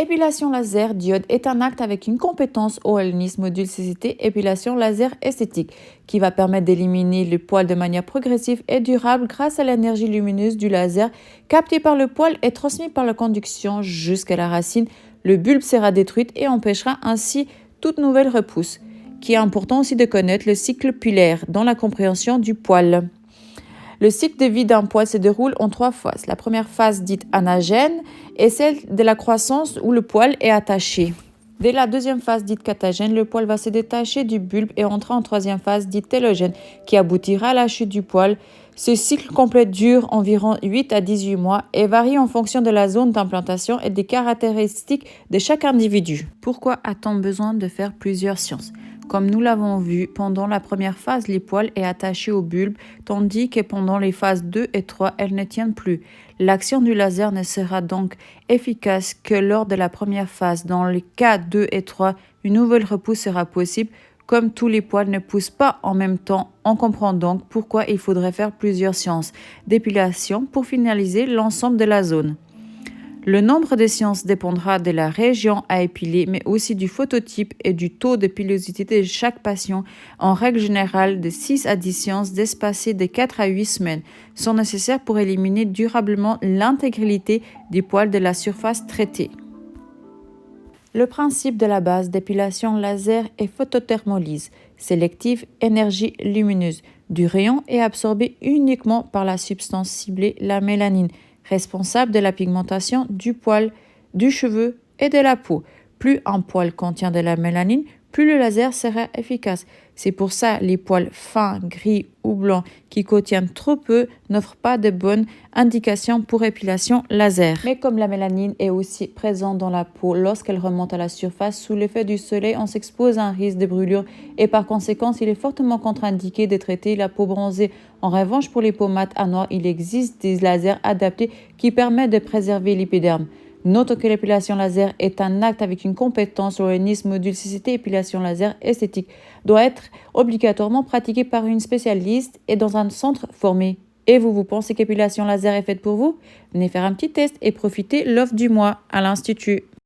Épilation laser diode est un acte avec une compétence Ohalnis module CCT épilation laser esthétique qui va permettre d'éliminer le poil de manière progressive et durable grâce à l'énergie lumineuse du laser captée par le poil et transmise par la conduction jusqu'à la racine. Le bulbe sera détruit et empêchera ainsi toute nouvelle repousse. Qui est important aussi de connaître le cycle pilaire dans la compréhension du poil. Le cycle de vie d'un poil se déroule en 3 phases. La première phase dite anagène est celle de la croissance où le poil est attaché. Dès la deuxième phase dite catagène, le poil va se détacher du bulbe et entrer en troisième phase dite télogène qui aboutira à la chute du poil. Ce cycle complet dure environ 8 à 18 mois et varie en fonction de la zone d'implantation et des caractéristiques de chaque individu. Pourquoi a-t-on besoin de faire plusieurs séances ? Comme nous l'avons vu, pendant la première phase, les poils est attaché au bulbe, tandis que pendant les phases 2 et 3, elles ne tiennent plus. L'action du laser ne sera donc efficace que lors de la première phase. Dans les cas 2 et 3, une nouvelle repousse sera possible. Comme tous les poils ne poussent pas en même temps, on comprend donc pourquoi il faudrait faire plusieurs séances d'épilation pour finaliser l'ensemble de la zone. Le nombre de séances dépendra de la région à épiler, mais aussi du phototype et du taux de pilosité de chaque patient. En règle générale, de 6 à 10 séances espacées de 4 à 8 semaines sont nécessaires pour éliminer durablement l'intégralité des poils de la surface traitée. Le principe de la base d'épilation laser est photothermolyse, sélective énergie lumineuse, du rayon est absorbé uniquement par la substance ciblée, la mélanine, responsable de la pigmentation du poil, du cheveu et de la peau. Plus un poil contient de la mélanine, plus le laser sera efficace. C'est pour ça les poils fins, gris ou blancs qui contiennent trop peu n'offrent pas de bonnes indications pour épilation laser. Mais comme la mélanine est aussi présente dans la peau lorsqu'elle remonte à la surface sous l'effet du soleil, on s'expose à un risque de brûlure et par conséquent, il est fortement contre-indiqué de traiter la peau bronzée. En revanche, pour les peaux mates à noir, il existe des lasers adaptés qui permettent de préserver l'épiderme. Note que l'épilation laser est un acte avec une compétence Ohalnis module CCT épilation laser esthétique doit être obligatoirement pratiquée par une spécialiste et dans un centre formé. Et vous pensez qu'épilation laser est faite pour vous? Venez faire un petit test et profitez l'offre du mois à l'Institut.